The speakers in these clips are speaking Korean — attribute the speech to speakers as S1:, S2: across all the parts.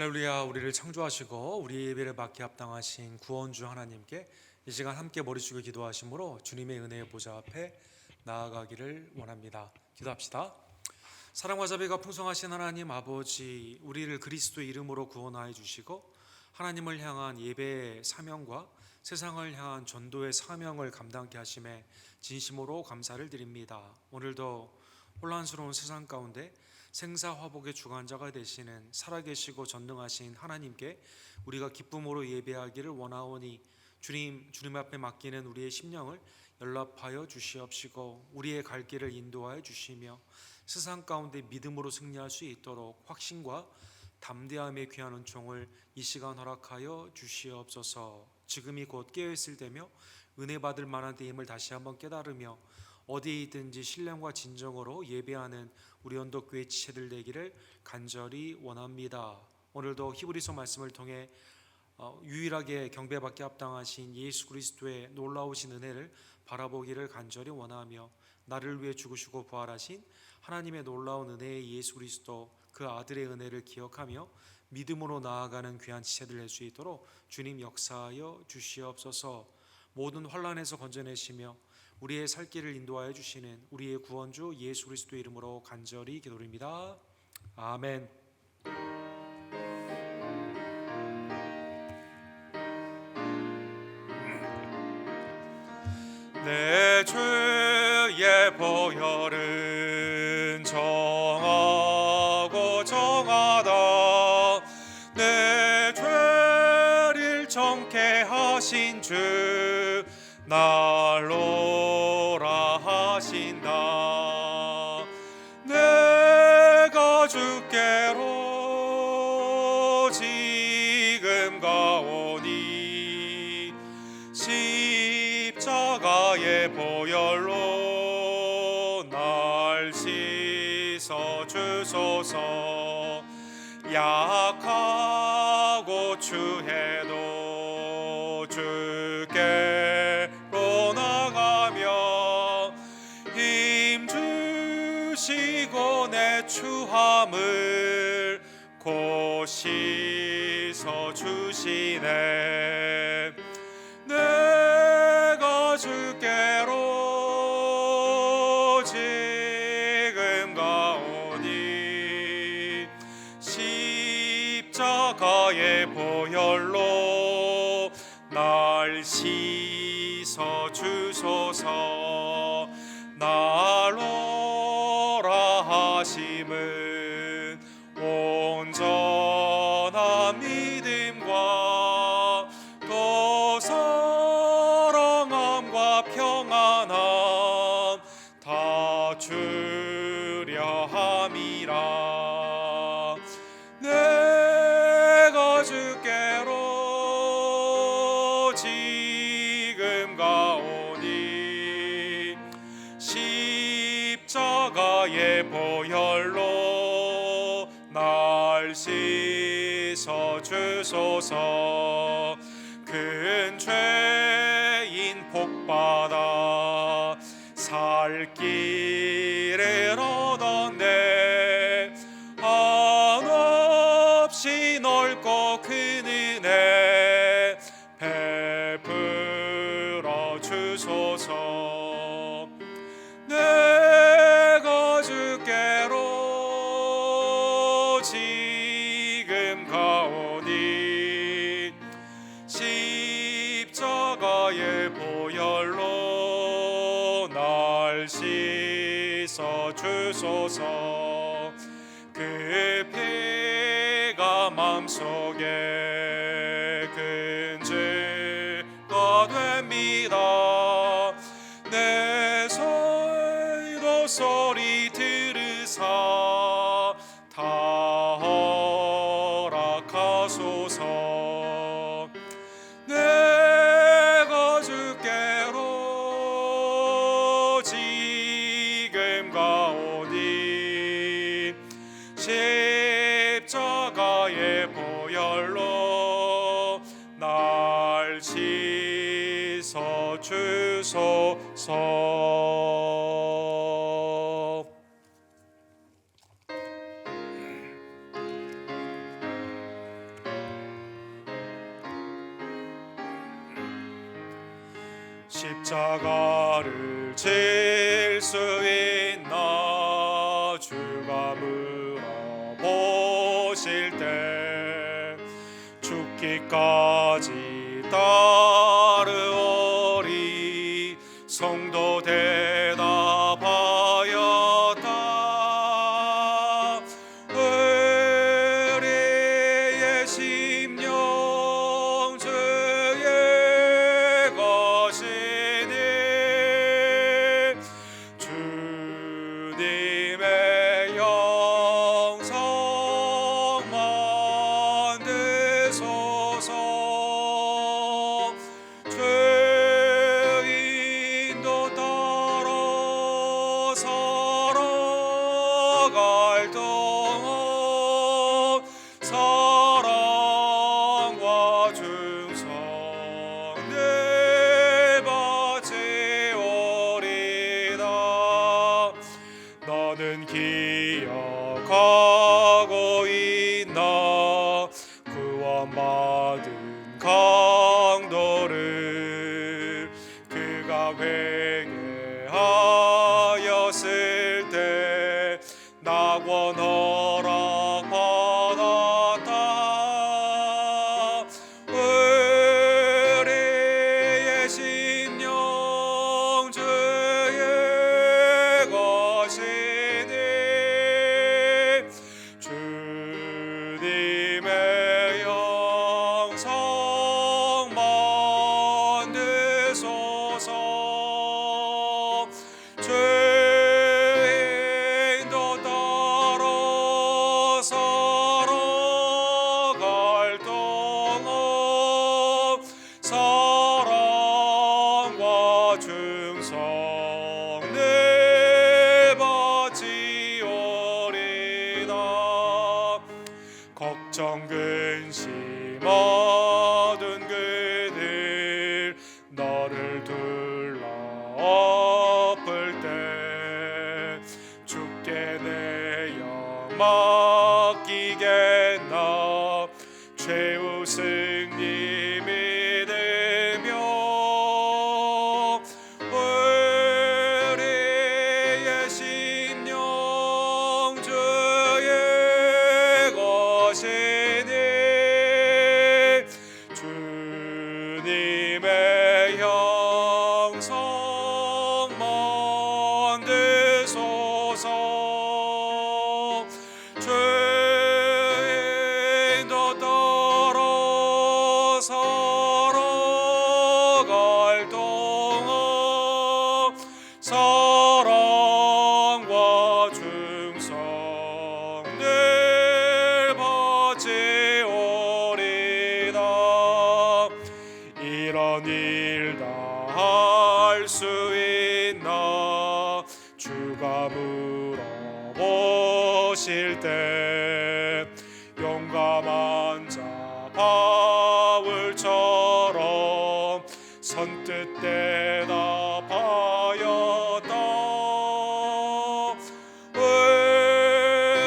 S1: 할렐루야. 우리를 창조하시고 우리 예배를 받게 합당하신 구원주 하나님께 이 시간 함께 머리 숙여 기도하심으로 주님의 은혜의 보좌 앞에 나아가기를 원합니다. 기도합시다. 사랑과 자비가 풍성하신 하나님 아버지, 우리를 그리스도의 이름으로 구원하여 주시고 하나님을 향한 예배의 사명과 세상을 향한 전도의 사명을 감당케 하심에 진심으로 감사를 드립니다. 오늘도 혼란스러운 세상 가운데 생사화복의 주관자가 되시는 살아계시고 전능하신 하나님께 우리가 기쁨으로 예배하기를 원하오니 주님 앞에 맡기는 우리의 심령을 연락하여 주시옵시고 우리의 갈 길을 인도하여 주시며 세상 가운데 믿음으로 승리할 수 있도록 확신과 담대함의 귀한 은총을 이 시간 허락하여 주시옵소서. 지금이 곧 깨어있을 때며 은혜 받을 만한 때임을 다시 한번 깨달으며 어디에 있든지 신령과 진정으로 예배하는 우리 언덕교회 지체들 되기를 간절히 원합니다. 오늘도 히브리서 말씀을 통해 유일하게 경배받게 합당하신 예수 그리스도의 놀라우신 은혜를 바라보기를 간절히 원하며 나를 위해 죽으시고 부활하신 하나님의 놀라운 은혜의 예수 그리스도 그 아들의 은혜를 기억하며 믿음으로 나아가는 귀한 지체들 될 수 있도록 주님 역사하여 주시옵소서. 모든 환난에서 건져내시며 우리의 살 길을 인도하여 주시는 우리의 구원주 예수 그리스도의 이름으로 간절히 기도드립니다. 아멘. 내 죄의 보혈은 정하고 정하다. 내 죄를 정케 하신 주 날로라 하신다. 내가 주께로 지금 가오니 십자가의 보혈로 날 씻어 주소서. 약하고 추해도 주께로 나가며 힘 주시고 내 추함을 곧 씻어 주시네. 내가 주께로 지금 가오니 십자가의 보혈로 날 씻어 주소서. 나로라 하심은 온전한 믿음과 또 사랑함과 평안함 다 주려 함이라. 내가 주께로 지금 가오니 십자가의 보혈로 날 씻어 주소서. 큰 죄인 복받아 살 길을 얻었네. 한없이 넓고 큰 은혜 베풀어 주소서. 내가 주께로 지금 가오니 십자가의 보혈로 날 씻어 주소서. 그 피가 맘속에 근질가 됩니다. 내 소리도 소리 들으사 다 허락하소서. 내가 주께로 지금 가오니 십자가의 보혈로 날 씻어 주소서. 십자가를 질 수 있나 주가 물어보실 때 죽기까지 따르오리. 성도 대답하였다. 의리의 심령 주의 것이니 주님의 영성 만드소서. 죄인도 따라 살아갈 동안 사랑과 충성 늘 바치오리다. 너는 기억하고 있나 구원받은 강도를. 그가 회개하였을 때 낙원 허락받았다. 의리의 심령 주의 것이니 주님의 영성 만드소서. 죄인도 따라 살아갈 동안 사랑과 충성 늘 바치오리다. 걱정 근심 어둔 그들 너를 둘러 엎을 때 주께 내 영 맡기겠나. 최후 승리 믿으며 의리의 심령 주의 것이니 주님의 영성 만드소서. 죄인도 따라 살아갈 동안 사랑과 충성 늘 바치오리다. 이런 일 다 할 수 있나 주가 물어보실 때 용감한 자 바울처럼 선뜻 대답하였다.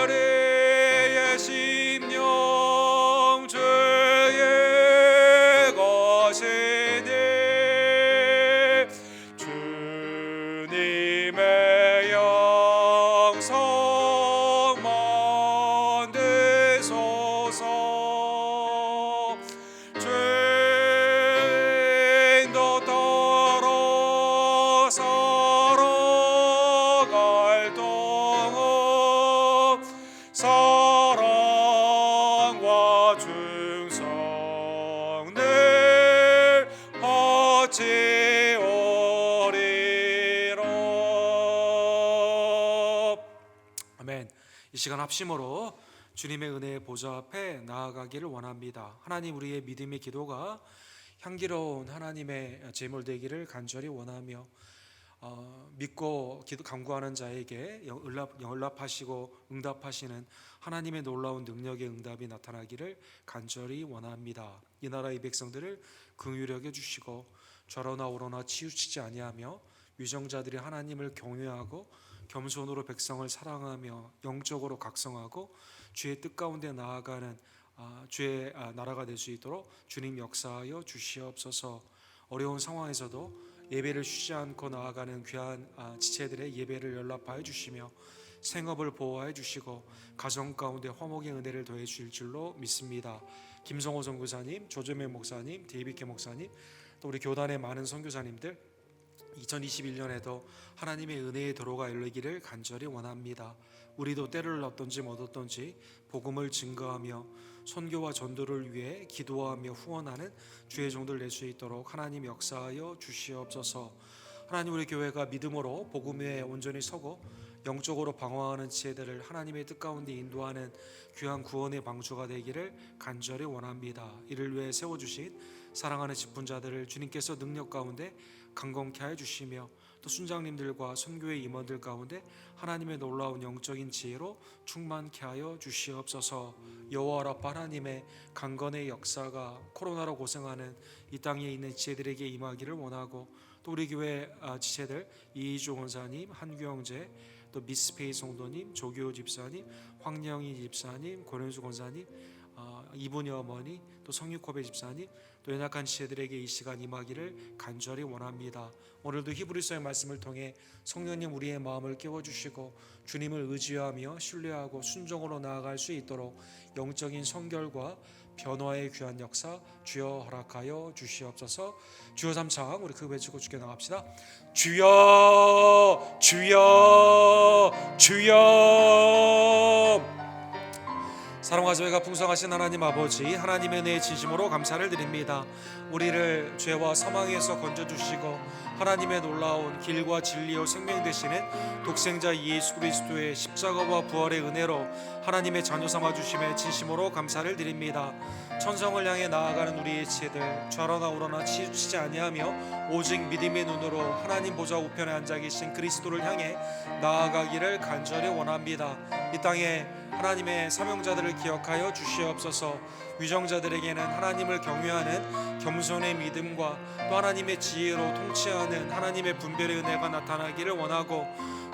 S1: 의리의 심령 주의 것이니 주님의 영성 만드소서. 죄인도 따라 살아갈 동안 사랑과 충성 늘 바치오리라. 아멘. 이 시간 합심으로 주님의 은혜의 보좌 앞에 나아가기를 원합니다. 하나님, 우리의 믿음의 기도가 향기로운 하나님의 제물 되기를 간절히 원하며 믿고 간구하는 자에게 연락하시고 응답하시는 하나님의 놀라운 능력의 응답이 나타나기를 간절히 원합니다. 이 나라의 백성들을 긍휼히 여겨 주시고 좌로나 우로나 치우치지 아니하며 위정자들이 하나님을 경외하고 겸손으로 백성을 사랑하며 영적으로 각성하고 주의 뜻 가운데 나아가는 주의 나라가 될 수 있도록 주님 역사하여 주시옵소서. 어려운 상황에서도 예배를 쉬지 않고 나아가는 귀한 지체들의 예배를 연락하여 주시며 생업을 보호하여 주시고 가정 가운데 화목의 은혜를 더해 주실 줄로 믿습니다. 김성호 선교사님, 조재명 목사님, 데이비케 목사님, 또 우리 교단의 많은 선교사님들 2021년에도 하나님의 은혜의 도로가 열리기를 간절히 원합니다. 우리도 때를 얻든지 못 얻든지 복음을 증거하며 선교와 전도를 위해 기도하며 후원하는 주의 종들 될 수 있도록 하나님 역사하여 주시옵소서. 하나님, 우리 교회가 믿음으로 복음 위에 온전히 서고 영적으로 방황하는 지혜들을 하나님의 뜻 가운데 인도하는 귀한 구원의 방주가 되기를 간절히 원합니다. 이를 위해 세워주신 사랑하는 직분자들을 주님께서 능력 가운데 강건케 하여 주시며 또 순장님들과 선교의 임원들 가운데 하나님의 놀라운 영적인 지혜로 충만케 하여 주시옵소서. 여호와 라파 하나님의 강건의 역사가 코로나로 고생하는 이 땅에 있는 지혜들에게 임하기를 원하고, 또 우리 교회 지체들 이희주 원사님, 한규 형제, 또 미스페이 성도님, 조규호 집사님, 황영희 집사님, 권현수 권사님, 이분이 어머니, 또 성육호배 집사님, 또 연약한 지체들에게 이 시간 임하기를 간절히 원합니다. 오늘도 히브리서의 말씀을 통해 성령님 우리의 마음을 깨워주시고 주님을 의지하며 신뢰하고 순종으로 나아갈 수 있도록 영적인 성결과 변화의 귀한 역사 주여 허락하여 주시옵소서. 주여 삼창 우리 그 외치고 주께 나갑시다. 주여 주여 주여. 사랑과 저희가 풍성하신 하나님 아버지, 하나님의 은혜의 진심으로 감사를 드립니다. 우리를 죄와 사망에서 건져주시고 하나님의 놀라운 길과 진리요 생명 되시는 독생자 예수 그리스도의 십자가와 부활의 은혜로 하나님의 자녀 삼아주심에 진심으로 감사를 드립니다. 천성을 향해 나아가는 우리의 지혜들 좌로나 우로나 치우치지 아니하며 오직 믿음의 눈으로 하나님 보좌 우편에 앉아 계신 그리스도를 향해 나아가기를 간절히 원합니다. 이 땅에 하나님의 사명자들을 기억하여 주시옵소서. 위정자들에게는 하나님을 경외하는 겸손의 믿음과 또 하나님의 지혜로 통치하는 하나님의 분별의 은혜가 나타나기를 원하고,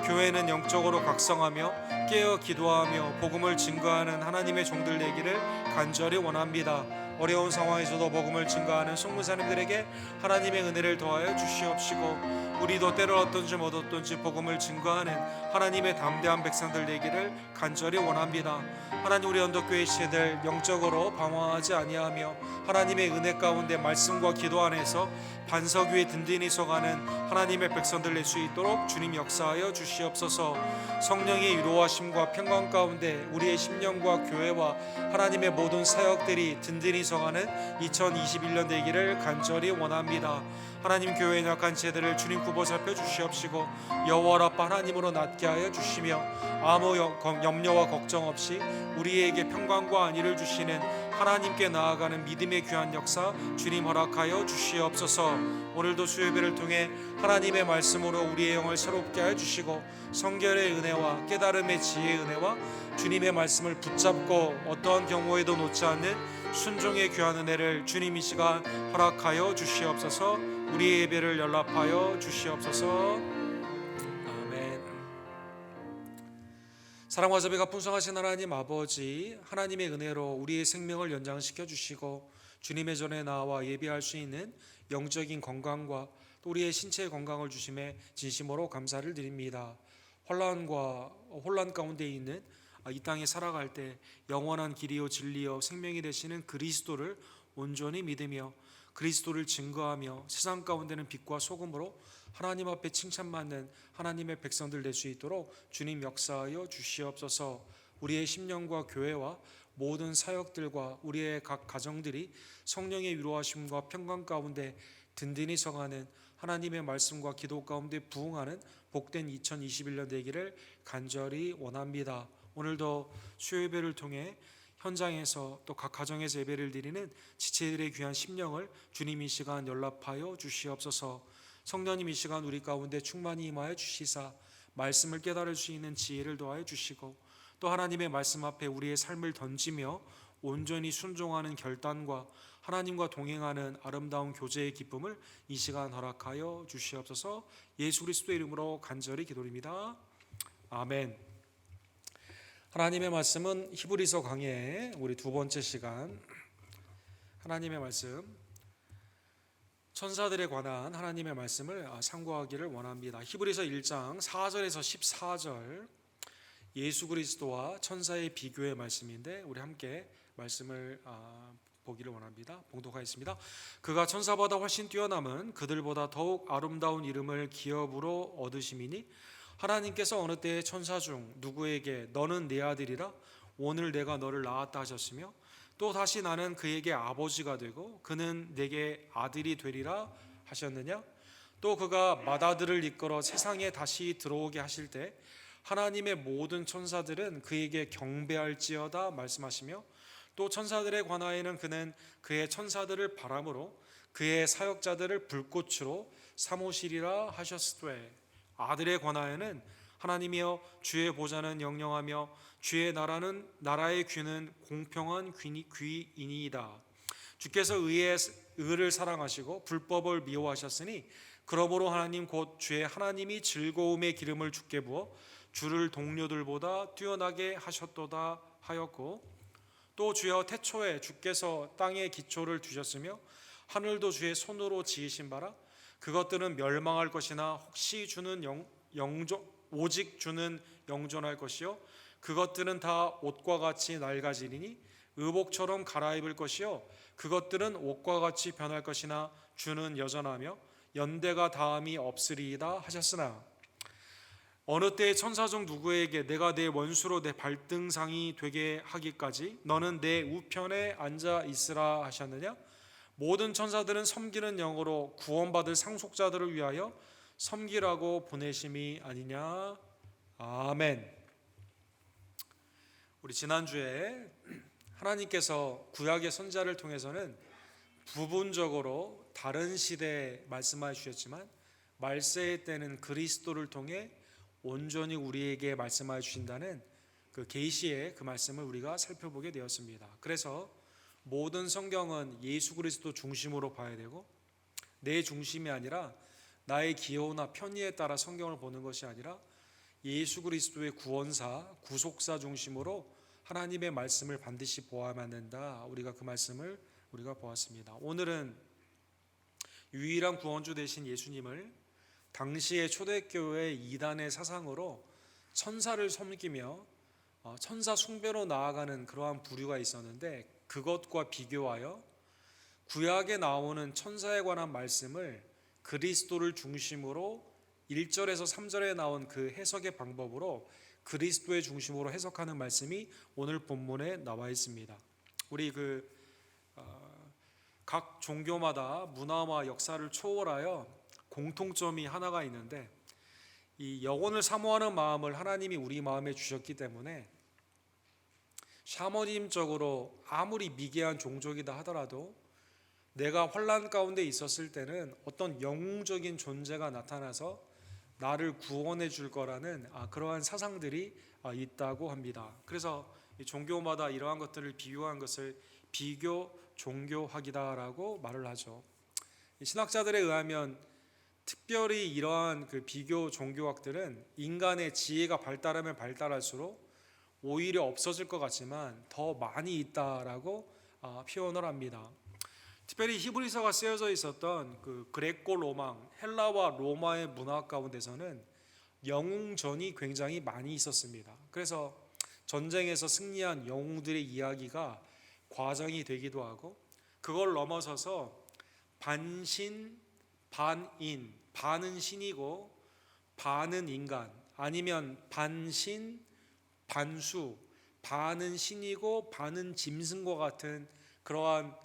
S1: 교회는 영적으로 각성하며 깨어 기도하며 복음을 증거하는 하나님의 종들 되기를 간절히 원합니다. 어려운 상황에서도 복음을 증거하는 송무사님들에게 하나님의 은혜를 더하여 주시옵시고, 우리도 때를 얻든지 못 얻든지 복음을 증거하는 하나님의 담대한 백성들 되기를 간절히 원합니다. 하나님, 우리 언덕교회 시대들 영적으로 방황하지 아니하며 하나님의 은혜 가운데 말씀과 기도 안에서 반석 위에 든든히 서가는 하나님의 백성들 될 수 있도록 주님 역사하여 주시옵소서. 성령의 위로하심과 평강 가운데 우리의 심령과 교회와 하나님의 모든 사역들이 든든히 서가는 2021년 되기를 간절히 원합니다. 하나님, 교회의 약한 지혜들을 주님 굽어 살펴 주시옵시고 여호와 라파 하나님으로 낫게 하여 주시며 아무 염려와 걱정 없이 우리에게 평강과 안위를 주시는 하나님께 나아가는 믿음의 귀한 역사 주님 허락하여 주시옵소서. 오늘도 수요예배를 통해 하나님의 말씀으로 우리의 영을 새롭게 하여 주시고 성결의 은혜와 깨달음의 지혜의 은혜와 주님의 말씀을 붙잡고 어떠한 경우에도 놓지 않는 순종의 귀한 은혜를 주님 이 시간 허락하여 주시옵소서. 우리의 예배를 연락하여 주시옵소서. 아멘. 사랑과 자비가 풍성하신 하나님 아버지, 하나님의 은혜로 우리의 생명을 연장시켜 주시고 주님의 전에 나와 예배할 수 있는 영적인 건강과 또 우리의 신체의 건강을 주심에 진심으로 감사를 드립니다. 혼란 가운데 있는 이 땅에 살아갈 때 영원한 길이요 진리요 생명이 되시는 그리스도를 온전히 믿으며 그리스도를 증거하며 세상 가운데는 빛과 소금으로 하나님 앞에 칭찬받는 하나님의 백성들 될 수 있도록 주님 역사하여 주시옵소서. 우리의 심령과 교회와 모든 사역들과 우리의 각 가정들이 성령의 위로하심과 평강 가운데 든든히 서가는 하나님의 말씀과 기도 가운데 부응하는 복된 2021년 되기를 간절히 원합니다. 오늘도 수요예배를 통해 현장에서 또 각 가정에서 예배를 드리는 지체들의 귀한 심령을 주님 이 시간 연락하여 주시옵소서. 성령님 이 시간 우리 가운데 충만히 임하여 주시사 말씀을 깨달을 수 있는 지혜를 더하여 주시고 또 하나님의 말씀 앞에 우리의 삶을 던지며 온전히 순종하는 결단과 하나님과 동행하는 아름다운 교제의 기쁨을 이 시간 허락하여 주시옵소서. 예수 그리스도의 이름으로 간절히 기도드립니다. 아멘. 하나님의 말씀은 히브리서 강해 우리 두 번째 시간 하나님의 말씀 천사들에 관한 하나님의 말씀을 참고하기를 원합니다. 히브리서 1장 4절에서 14절 예수 그리스도와 천사의 비교의 말씀인데 우리 함께 말씀을 보기를 원합니다. 봉독하겠습니다. 그가 천사보다 훨씬 뛰어남은 그들보다 더욱 아름다운 이름을 기업으로 얻으심이니 하나님께서 어느 때에 천사 중 누구에게 너는 내 아들이라 오늘 내가 너를 낳았다 하셨으며 또 다시 나는 그에게 아버지가 되고 그는 내게 아들이 되리라 하셨느냐? 또 그가 맏아들을 이끌어 세상에 다시 들어오게 하실 때 하나님의 모든 천사들은 그에게 경배할지어다 말씀하시며 또 천사들에 관하여는 그는 그의 천사들을 바람으로 그의 사역자들을 불꽃으로 삼으시리라 하셨으되 아들에 관하여는 하나님이여 주의 보좌는 영영하며 주의 나라의 귀는 공평한 귀이니이다. 주께서 의를 사랑하시고 불법을 미워하셨으니 그러므로 하나님 곧 주의 하나님이 즐거움의 기름을 주께 부어 주를 동료들보다 뛰어나게 하셨도다 하였고 또 주여 태초에 주께서 땅의 기초를 두셨으며 하늘도 주의 손으로 지으신 바라 그것들은 멸망할 것이나 혹시 주는 오직 주는 영존할 것이요 그것들은 다 옷과 같이 낡아지리니 의복처럼 갈아입을 것이요 그것들은 옷과 같이 변할 것이나 주는 여전하며 연대가 다함이 없으리이다 하셨으나 어느 때에 천사 중 누구에게 내가 내 원수로 내 발등상이 되게 하기까지 너는 내 우편에 앉아 있으라 하셨느냐? 모든 천사들은 섬기는 영으로 구원받을 상속자들을 위하여 섬기라고 보내심이 아니냐? 아멘. 우리 지난주에 하나님께서 구약의 선지자를 통해서는 부분적으로 다른 시대에 말씀해 주셨지만 말세의 때는 그리스도를 통해 온전히 우리에게 말씀해 주신다는 그 계시의 그 말씀을 우리가 살펴보게 되었습니다. 그래서 모든 성경은 예수 그리스도 중심으로 봐야 되고 내 중심이 아니라 나의 기호나 편의에 따라 성경을 보는 것이 아니라 예수 그리스도의 구원사, 구속사 중심으로 하나님의 말씀을 반드시 보아야만 된다. 우리가 그 말씀을 우리가 보았습니다. 오늘은 유일한 구원주 되신 예수님을 당시의 초대교회 이단의 사상으로 천사를 섬기며 천사 숭배로 나아가는 그러한 부류가 있었는데 그것과 비교하여 구약에 나오는 천사에 관한 말씀을 그리스도를 중심으로 1절에서 3절에 나온 그 해석의 방법으로 그리스도의 중심으로 해석하는 말씀이 오늘 본문에 나와 있습니다. 우리 각 종교마다 문화와 역사를 초월하여 공통점이 하나가 있는데 이 영혼을 사모하는 마음을 하나님이 우리 마음에 주셨기 때문에 샤머니즘적으로 아무리 미개한 종족이다 하더라도 내가 환난 가운데 있었을 때는 어떤 영웅적인 존재가 나타나서 나를 구원해 줄 거라는 그러한 사상들이 있다고 합니다. 그래서 종교마다 이러한 것들을 비교한 것을 비교 종교학이다라고 말을 하죠. 신학자들에 의하면 특별히 이러한 그 비교 종교학들은 인간의 지혜가 발달하면 발달할수록 오히려 없어질 것 같지만 더 많이 있다라고 표현을 합니다. 특별히 히브리서가 쓰여져 있었던 그 그레코 로망, 헬라와 로마의 문화 가운데서는 영웅전이 굉장히 많이 있었습니다. 그래서 전쟁에서 승리한 영웅들의 이야기가 과정이 되기도 하고 그걸 넘어서서 반신, 반인, 반은 신이고 반은 인간 아니면 반신, 반수, 반은 신이고 반은 짐승과 같은 그러한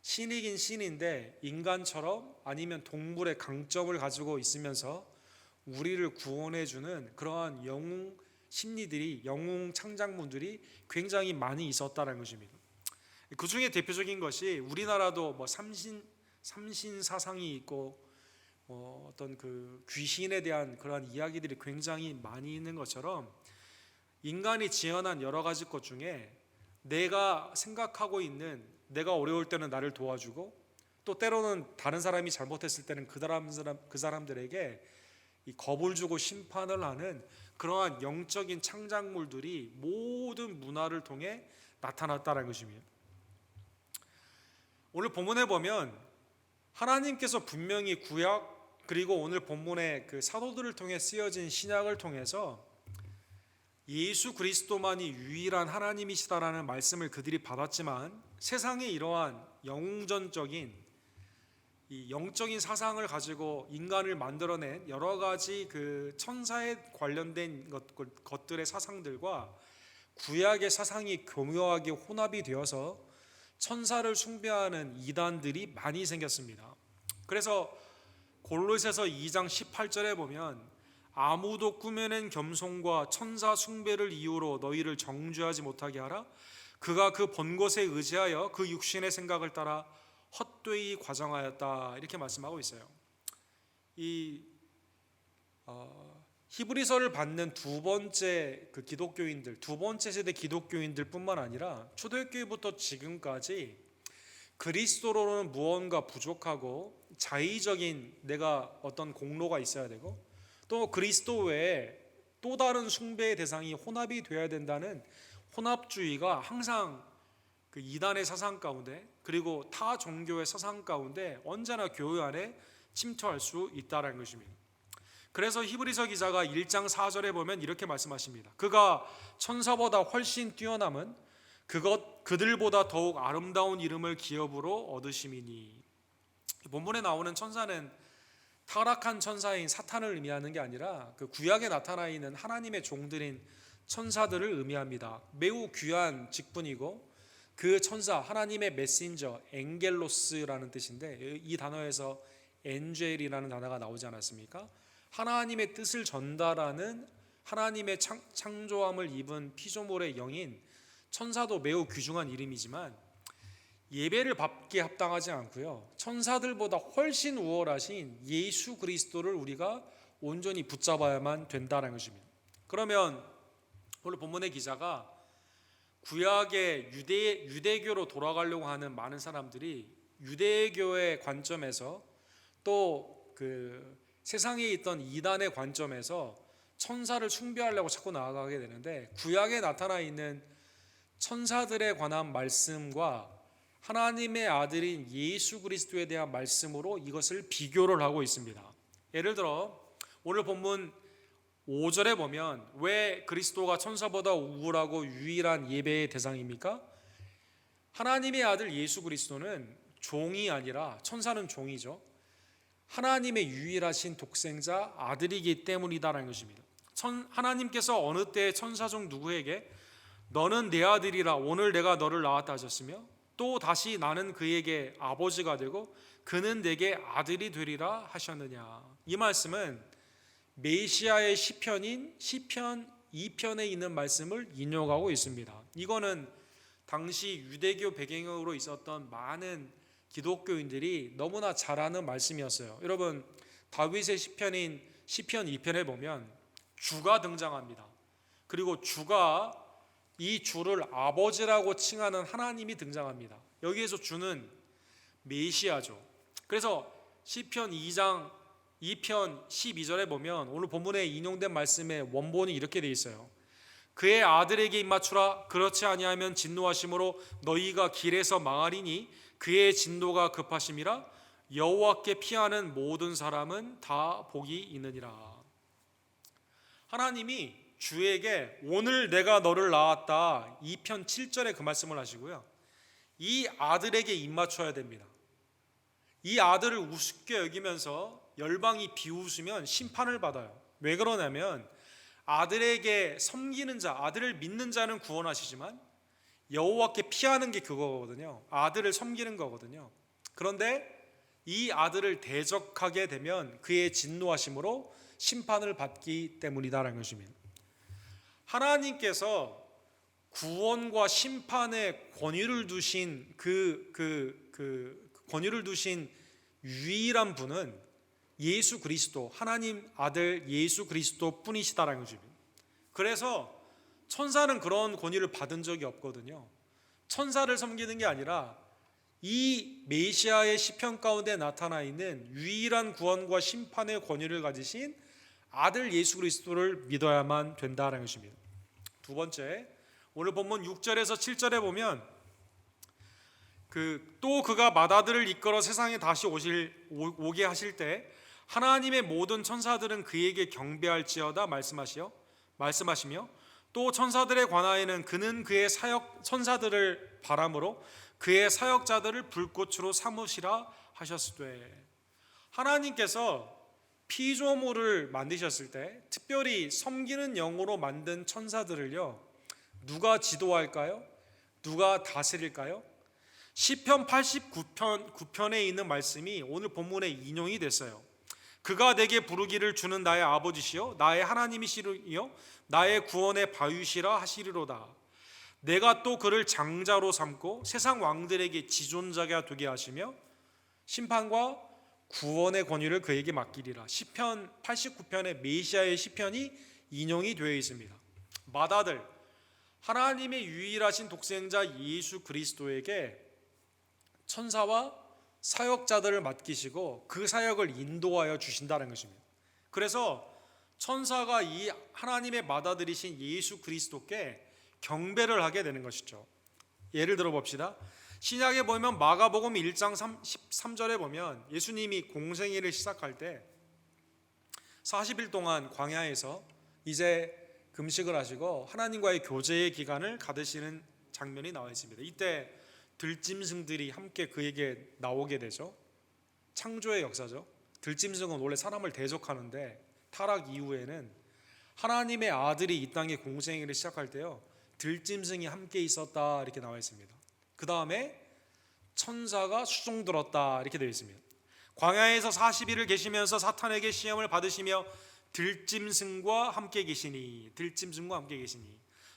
S1: 신이긴 신인데 인간처럼 아니면 동물의 강점을 가지고 있으면서 우리를 구원해주는 그러한 영웅 심리들이 영웅 창작물들이 굉장히 많이 있었다는 것입니다. 그 중에 대표적인 것이 우리나라도 뭐 삼신 사상이 있고 어떤 그 귀신에 대한 그러한 이야기들이 굉장히 많이 있는 것처럼 인간이 지어낸 여러 가지 것 중에 내가 생각하고 있는 내가 어려울 때는 나를 도와주고 또 때로는 다른 사람이 잘못했을 때는 그 사람들에게 이 겁을 주고 심판을 하는 그러한 영적인 창작물들이 모든 문화를 통해 나타났다는 것입니다. 오늘 본문에 보면 하나님께서 분명히 구약 그리고 오늘 본문의 그 사도들을 통해 쓰여진 신약을 통해서 예수 그리스도만이 유일한 하나님이시다라는 말씀을 그들이 받았지만 세상에 이러한 영웅전적인 이 영적인 사상을 가지고 인간을 만들어낸 여러 가지 그 천사에 관련된 것들의 사상들과 구약의 사상이 교묘하게 혼합이 되어서 천사를 숭배하는 이단들이 많이 생겼습니다. 그래서 골로새서 2장 18절에 보면 아무도 꾸며낸 겸손과 천사 숭배를 이유로 너희를 정죄하지 못하게 하라. 그가 그 본 것에 의지하여 그 육신의 생각을 따라 헛되이 과정하였다, 이렇게 말씀하고 있어요. 이 히브리서를 받는 두 번째 그 기독교인들, 두 번째 세대 기독교인들뿐만 아니라 초대교회부터 지금까지 그리스도로는 무언가 부족하고 자의적인 내가 어떤 공로가 있어야 되고 또 그리스도 외에 또 다른 숭배의 대상이 혼합이 되어야 된다는 혼합주의가 항상 그 이단의 사상 가운데 그리고 타 종교의 사상 가운데 언제나 교회 안에 침투할 수 있다는 것입니다. 그래서 히브리서 기자가 1장 4절에 보면 이렇게 말씀하십니다. 그가 천사보다 훨씬 뛰어남은 그들보다 더욱 아름다운 이름을 기업으로 얻으심이니. 본문에 나오는 천사는 타락한 천사인 사탄을 의미하는 게 아니라 그 구약에 나타나 있는 하나님의 종들인 천사들을 의미합니다. 매우 귀한 직분이고 그 천사, 하나님의 메신저, 엥겔로스라는 뜻인데 이 단어에서 엔젤이라는 단어가 나오지 않았습니까? 하나님의 뜻을 전달하는 하나님의 창조함을 입은 피조물의 영인 천사도 매우 귀중한 이름이지만 예배를 받기에 합당하지 않고요, 천사들보다 훨씬 우월하신 예수 그리스도를 우리가 온전히 붙잡아야만 된다는 것입니다. 그러면 오늘 본문의 기자가 구약의 유대교로 돌아가려고 하는 많은 사람들이 유대교의 관점에서 또 그 세상에 있던 이단의 관점에서 천사를 숭배하려고 자꾸 나아가게 되는데, 구약에 나타나 있는 천사들에 관한 말씀과 하나님의 아들인 예수 그리스도에 대한 말씀으로 이것을 비교를 하고 있습니다. 예를 들어 오늘 본문 5절에 보면 왜 그리스도가 천사보다 우월하고 유일한 예배의 대상입니까? 하나님의 아들 예수 그리스도는 종이 아니라, 천사는 종이죠, 하나님의 유일하신 독생자 아들이기 때문이다라는 것입니다. 하나님께서 어느 때 천사 중 누구에게 너는 내 아들이라 오늘 내가 너를 낳았다 하셨으며 또 다시 나는 그에게 아버지가 되고 그는 내게 아들이 되리라 하셨느냐. 이 말씀은 메시아의 시편인 시편 2편에 있는 말씀을 인용하고 있습니다. 이거는 당시 유대교 배경으로 있었던 많은 기독교인들이 너무나 잘 아는 말씀이었어요. 여러분, 다윗의 시편인 시편 2편에 보면 주가 등장합니다. 그리고 이 주를 아버지라고 칭하는 하나님이 등장합니다. 여기에서 주는 메시아죠. 그래서 시편 2장 2편 12절에 보면 오늘 본문에 인용된 말씀의 원본이 이렇게 되어 있어요. 그의 아들에게 입맞추라. 그렇지 아니하면 진노하심으로 너희가 길에서 망하리니 그의 진노가 급하심이라. 여호와께 피하는 모든 사람은 다 복이 있느니라. 하나님이 주에게 오늘 내가 너를 낳았다, 2편 7절에 그 말씀을 하시고요, 이 아들에게 입맞춰야 됩니다. 이 아들을 우습게 여기면서 열방이 비웃으면 심판을 받아요. 왜 그러냐면 아들에게 섬기는 자, 아들을 믿는 자는 구원하시지만 여호와께 피하는 게 그거거든요. 아들을 섬기는 거거든요. 그런데 이 아들을 대적하게 되면 그의 진노하심으로 심판을 받기 때문이다라는 것입니다. 하나님께서 구원과 심판의 권위를 두신 권위를 두신 유일한 분은 예수 그리스도, 하나님 아들 예수 그리스도 뿐이시다라는 것입니다. 그래서 천사는 그런 권위를 받은 적이 없거든요. 천사를 섬기는 게 아니라 이 메시아의 시편 가운데 나타나 있는 유일한 구원과 심판의 권위를 가지신 아들 예수 그리스도를 믿어야만 된다는 것입니다. 두 번째, 오늘 본문 6절에서 7절에 보면 또 그가 마다들을 이끌어 세상에 다시 오게 하실 때 하나님의 모든 천사들은 그에게 경배할지어다 말씀하시며 또 천사들에 관하여는 그는 그의 사역 천사들을 바람으로 그의 사역자들을 불꽃으로 삼으시라 하셨으되. 하나님께서 피조물을 만드셨을 때 특별히 섬기는 영으로 만든 천사들을요, 누가 지도할까요? 누가 다스릴까요? 시편 89편에 있는 말씀이 오늘 본문에 인용이 됐어요. 그가 내게 부르기를 주는 나의 아버지시요 나의 하나님이시요 나의 구원의 바위시라 하시리로다. 내가 또 그를 장자로 삼고 세상 왕들에게 지존자가 되게 하시며 심판과 구원의 권위를 그에게 맡기리라. 시편 89편의 메시아의 시편이 인용이 되어 있습니다. 마다들, 하나님의 유일하신 독생자 예수 그리스도에게 천사와 사역자들을 맡기시고 그 사역을 인도하여 주신다는 것입니다. 그래서 천사가 이 하나님의 맏아들이신 예수 그리스도께 경배를 하게 되는 것이죠. 예를 들어 봅시다. 신약에 보면 마가복음 1장 13절에 보면 예수님이 공생애를 시작할 때 40일 동안 광야에서 이제 금식을 하시고 하나님과의 교제의 기간을 가지시는 장면이 나와 있습니다. 이때 들짐승들이 함께 그에게 나오게 되죠. 창조의 역사죠. 들짐승은 원래 사람을 대적하는데 타락 이후에는 하나님의 아들이 이 땅에 공생애를 시작할 때요, 들짐승이 함께 있었다 이렇게 나와 있습니다. 그 다음에 천사가 수종들었다 이렇게 되어 있습니다. 광야에서 40일을 계시면서 사탄에게 시험을 받으시며 들짐승과 함께 계시니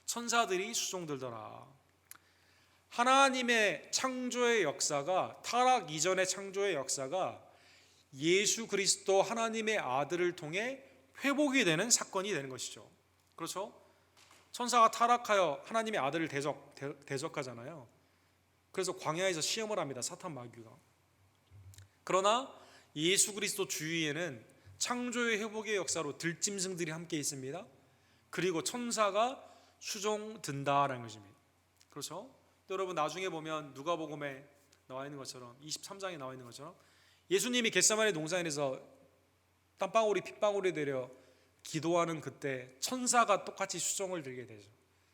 S1: 천사들이 수종들더라. 하나님의 창조의 역사가, 타락 이전의 창조의 역사가 예수 그리스도 하나님의 아들을 통해 회복이 되는 사건이 되는 것이죠. 그렇죠? 천사가 타락하여 하나님의 아들을 대적하잖아요. 그래서 광야에서 시험을 합니다. 사탄 마귀가. 그러나 예수 그리스도 주위에는 창조의 회복의 역사로 들짐승들이 함께 있습니다. 그리고 천사가 수종든다라는 것입니다. 그렇죠? 또 여러분 나중에 보면 누가복음에 나와 있는 것처럼 23장에 나와 있는 것처럼 예수님이 겟세마네 동산에서 땀방울이 핏방울이 되려 기도하는 그때 천사가 똑같이 수종을 들게 되죠.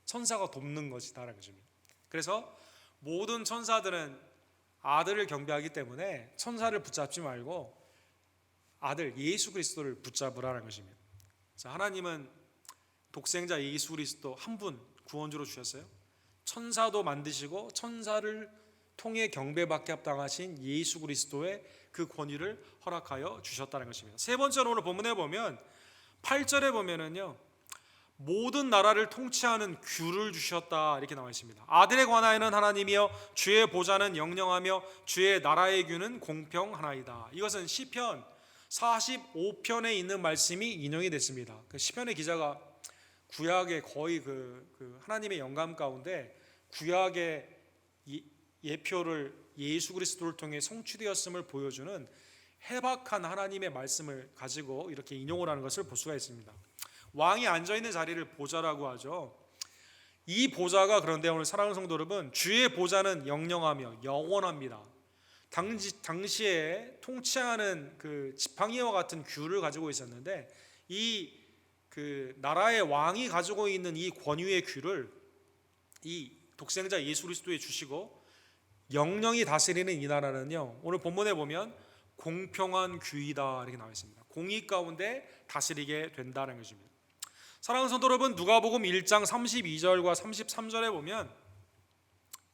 S1: 천사가 돕는 것이다라는 것입니다. 그래서 모든 천사들은 아들을 경배하기 때문에 천사를 붙잡지 말고 아들 예수 그리스도를 붙잡으라는 것입니다. 자, 하나님은 독생자 예수 그리스도 한 분 구원주로 주셨어요. 천사도 만드시고 천사를 통해 경배받게 합당하신 예수 그리스도의 그 권위를 허락하여 주셨다는 것입니다. 세 번째로 오늘 본문에 보면 8절에 보면은요, 모든 나라를 통치하는 규를 주셨다 이렇게 나와 있습니다. 아들에 관하여는 하나님이여 주의 보좌는 영영하며 주의 나라의 규는 공평하나이다. 이것은 시편 45편에 있는 말씀이 인용이 됐습니다. 그 시편의 기자가 구약의 거의 그 하나님의 영감 가운데 구약의 예표를 예수 그리스도를 통해 성취되었음을 보여주는 해박한 하나님의 말씀을 가지고 이렇게 인용을 하는 것을 볼 수가 있습니다. 왕이 앉아있는 자리를 보좌라고 하죠. 이 보좌가, 그런데 오늘 사랑하는 성도 여러분, 주의 보좌는 영영하며 영원합니다. 당시에 통치하는 그 지팡이와 같은 규를 가지고 있었는데 그 나라의 왕이 가지고 있는 이 권위의 규를 이 독생자 예수 그리스도에 주시고 영영이 다스리는 이 나라는요, 오늘 본문에 보면 공평한 규이다 이렇게 나와 있습니다. 공의 가운데 다스리게 된다는 것입니다. 사랑하는 성도 여러분, 누가복음 1장 32절과 33절에 보면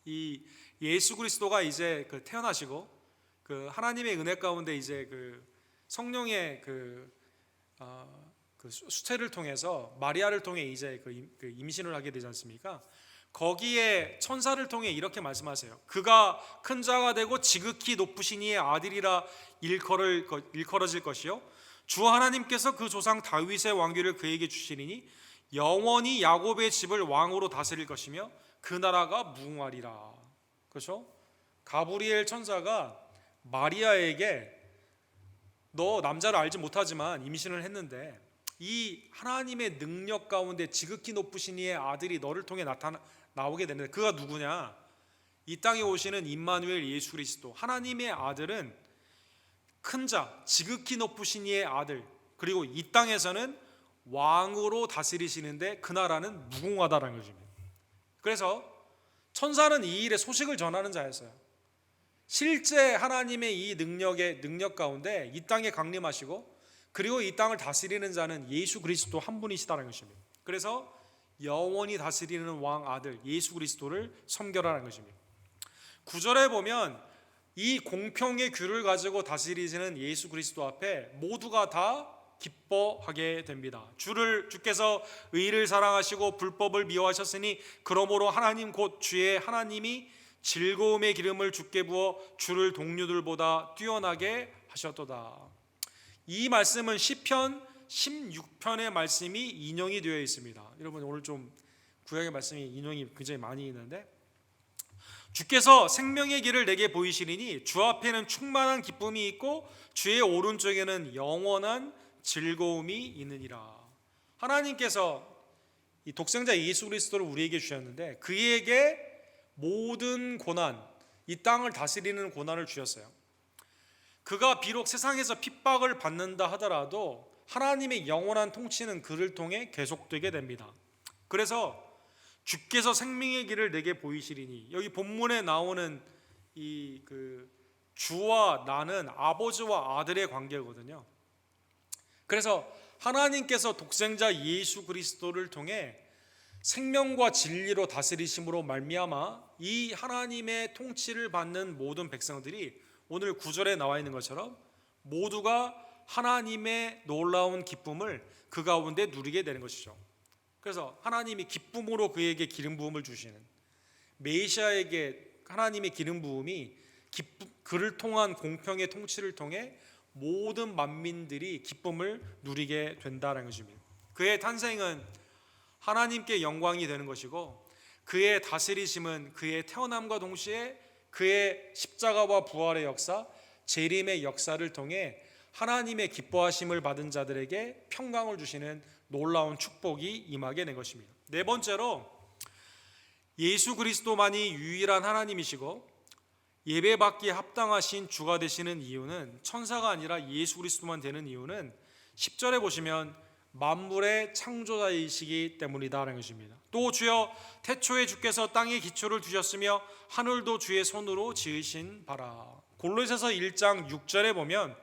S1: 이 예수 그리스도가 이제 태어나시고 그 하나님의 은혜 가운데 이제 그 성령의 그 수태를 통해서 마리아를 통해 이제 그 임신을 하게 되지 않습니까? 거기에 천사를 통해 이렇게 말씀하세요. 그가 큰 자가 되고 지극히 높으신 이의 아들이라 일컬어질 것이요 주 하나님께서 그 조상 다윗의 왕위를 그에게 주시리니 영원히 야곱의 집을 왕으로 다스릴 것이며 그 나라가 무궁하리라. 그렇죠? 가브리엘 천사가 마리아에게 너 남자를 알지 못하지만 임신을 했는데 이 하나님의 능력 가운데 지극히 높으신 이의 아들이 너를 통해 나오게 되는데 그가 누구냐? 이 땅에 오시는 임마누엘 예수 그리스도, 하나님의 아들은 큰 자, 지극히 높으신 이의 아들, 그리고 이 땅에서는 왕으로 다스리시는데 그 나라는 무궁하다라는 것입니다. 그래서 천사는 이 일의 소식을 전하는 자였어요. 실제 하나님의 이 능력 가운데 이 땅에 강림하시고, 그리고 이 땅을 다스리는 자는 예수 그리스도 한 분이시다는 것입니다. 그래서 영원히 다스리는 왕 아들 예수 그리스도를 섬겨라는 것입니다. 9절에 보면 이 공평의 규를 가지고 다스리시는 예수 그리스도 앞에 모두가 다 기뻐하게 됩니다. 주께서 의를 사랑하시고 불법을 미워하셨으니 그러므로 하나님 곧 주의 하나님이 즐거움의 기름을 주께 부어 주를 동료들보다 뛰어나게 하셨도다. 이 말씀은 시편 16편의 말씀이 인용이 되어 있습니다. 여러분, 오늘 좀 구약의 말씀이 인용이 굉장히 많이 있는데, 주께서 생명의 길을 내게 보이시리니 주 앞에는 충만한 기쁨이 있고 주의 오른쪽에는 영원한 즐거움이 있느니라. 하나님께서 이 독생자 예수 그리스도를 우리에게 주셨는데 그에게 모든 고난, 이 땅을 다스리는 고난을 주셨어요. 그가 비록 세상에서 핍박을 받는다 하더라도 하나님의 영원한 통치는 그를 통해 계속되게 됩니다. 그래서 주께서 생명의 길을 내게 보이시리니, 여기 본문에 나오는 이 주와 나는 아버지와 아들의 관계거든요. 그래서 하나님께서 독생자 예수 그리스도를 통해 생명과 진리로 다스리심으로 말미암아 이 하나님의 통치를 받는 모든 백성들이 오늘 9절에 나와 있는 것처럼 모두가 하나님의 놀라운 기쁨을 그 가운데 누리게 되는 것이죠. 그래서 하나님이 기쁨으로 그에게 기름 부음을 주시는, 메시아에게 하나님의 기름 부음이 그를 통한 공평의 통치를 통해 모든 만민들이 기쁨을 누리게 된다는 것입니다. 그의 탄생은 하나님께 영광이 되는 것이고, 그의 다스리심은 그의 태어남과 동시에 그의 십자가와 부활의 역사, 재림의 역사를 통해 하나님의 기뻐하심을 받은 자들에게 평강을 주시는 놀라운 축복이 임하게 된 것입니다. 네 번째로, 예수 그리스도만이 유일한 하나님이시고 예배받기에 합당하신 주가 되시는 이유는, 천사가 아니라 예수 그리스도만 되는 이유는 10절에 보시면 만물의 창조자이시기 때문이다라는 것입니다. 또 주여 태초에 주께서 땅에 기초를 두셨으며 하늘도 주의 손으로 지으신 바라. 골로새서 1장 6절에 보면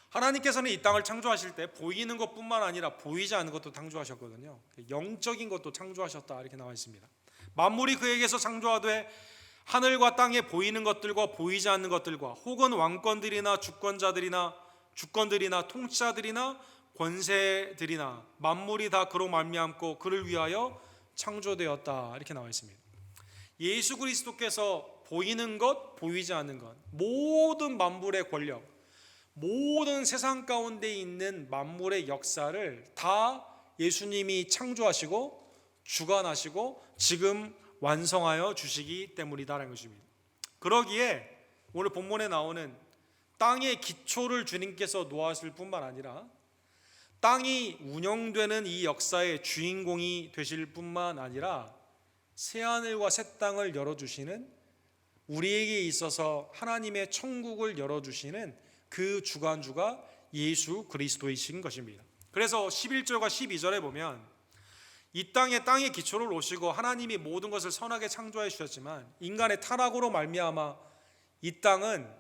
S1: 하나님께서는 이 땅을 창조하실 때 보이는 것뿐만 아니라 보이지 않는 것도 창조하셨거든요. 영적인 것도 창조하셨다 이렇게 나와 있습니다. 만물이 그에게서 창조하되 하늘과 땅에 보이는 것들과 보이지 않는 것들과 혹은 왕권들이나 주권들이나 통치자들이나 권세들이나 만물이 다 그로 말미암고 그를 위하여 창조되었다 이렇게 나와 있습니다. 예수 그리스도께서 보이는 것, 보이지 않는 것, 모든 만물의 권력, 모든 세상 가운데 있는 만물의 역사를 다 예수님이 창조하시고 주관하시고 지금 완성하여 주시기 때문이다라는 것입니다. 그러기에 오늘 본문에 나오는 땅의 기초를 주님께서 놓았을 뿐만 아니라 땅이 운영되는 이 역사의 주인공이 되실 뿐만 아니라 새하늘과 새 땅을 열어주시는, 우리에게 있어서 하나님의 천국을 열어주시는 그 주관주가 예수 그리스도이신 것입니다. 그래서 11절과 12절에 보면 이 땅의 기초를 놓으시고 하나님이 모든 것을 선하게 창조해 주셨지만 인간의 타락으로 말미암아 이 땅은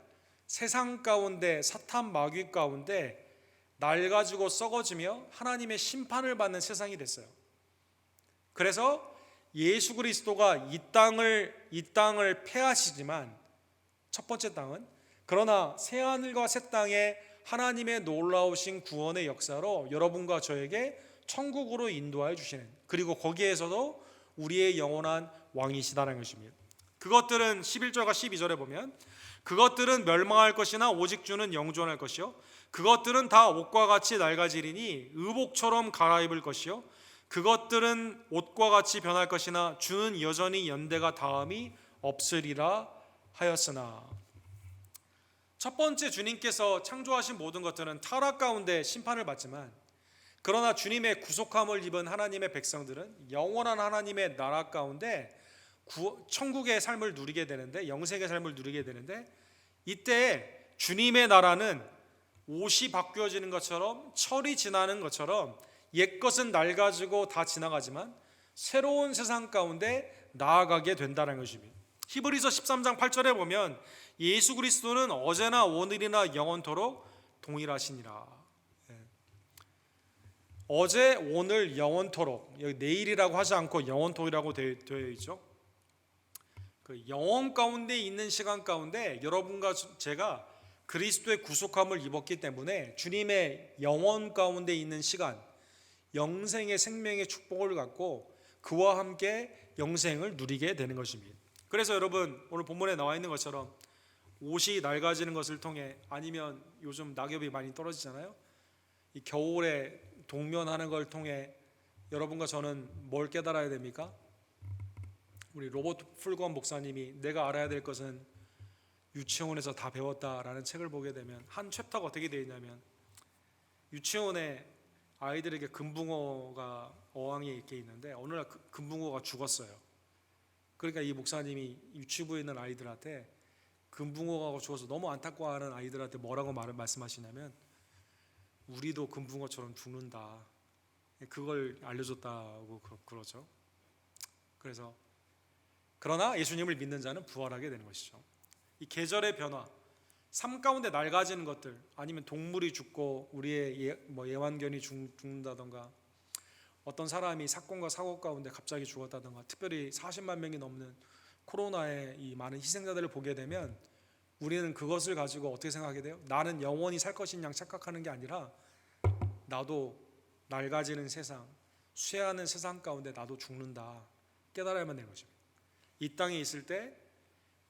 S1: 세상 가운데, 사탄 마귀 가운데 낡아지고 썩어지며 하나님의 심판을 받는 세상이 됐어요. 그래서 예수 그리스도가 이 땅을 폐하시지만, 첫 번째 땅은, 그러나 새하늘과 새 땅에 하나님의 놀라우신 구원의 역사로 여러분과 저에게 천국으로 인도하여 주시는, 그리고 거기에서도 우리의 영원한 왕이시다는 것입니다. 그것들은 11절과 12절에 보면 그것들은 멸망할 것이나 오직 주는 영존할 것이요 그것들은 다 옷과 같이 낡아지리니 의복처럼 갈아입을 것이요 그것들은 옷과 같이 변할 것이나 주는 여전히 연대가 다함이 없으리라 하였으나. 첫 번째, 주님께서 창조하신 모든 것들은 타락 가운데 심판을 받지만, 그러나 주님의 구속함을 입은 하나님의 백성들은 영원한 하나님의 나라 가운데 천국의 삶을 누리게 되는데, 영생의 삶을 누리게 되는데, 이때 주님의 나라는 옷이 바뀌어지는 것처럼, 철이 지나는 것처럼 옛것은 낡아지고 다 지나가지만 새로운 세상 가운데 나아가게 된다는 것입니다. 히브리서 13장 8절에 보면 예수 그리스도는 어제나 오늘이나 영원토록 동일하시니라. 어제, 오늘, 영원토록, 여기 내일이라고 하지 않고 영원토록이라고 되어 있죠. 그 영원 가운데 있는 시간 가운데 여러분과 제가 그리스도의 구속함을 입었기 때문에 주님의 영원 가운데 있는 시간, 영생의 생명의 축복을 갖고 그와 함께 영생을 누리게 되는 것입니다. 그래서 여러분, 오늘 본문에 나와 있는 것처럼 옷이 낡아지는 것을 통해, 아니면 요즘 낙엽이 많이 떨어지잖아요. 이 겨울에 동면하는 걸 통해 여러분과 저는 뭘 깨달아야 됩니까? 우리 로버트 풀건 목사님이 내가 알아야 될 것은 유치원에서 다 배웠다라는 책을 보게 되면 한 챕터가 어떻게 되어 있냐면, 유치원에 아이들에게 금붕어가 어항에 이렇게 있는데 어느 날 금붕어가 죽었어요. 그러니까 이 목사님이 유치부에 있는 아이들한테 금붕어가 죽어서 너무 안타까워하는 아이들한테 뭐라고 말씀하시냐면, 우리도 금붕어처럼 죽는다, 그걸 알려줬다고 그러죠. 그래서 그러나 예수님을 믿는 자는 부활하게 되는 것이죠. 이 계절의 변화, 삶 가운데 낡아지는 것들, 아니면 동물이 죽고 우리의 애완견이 죽는다던가, 어떤 사람이 사건과 사고 가운데 갑자기 죽었다던가, 특별히 40만 명이 넘는 코로나의 이 많은 희생자들을 보게 되면 우리는 그것을 가지고 어떻게 생각하게 돼요? 나는 영원히 살 것인 양 착각하는 게 아니라, 나도 낡아지는 세상, 쇠하는 세상 가운데 나도 죽는다 깨달아야만 되는 것입니다. 이 땅에 있을 때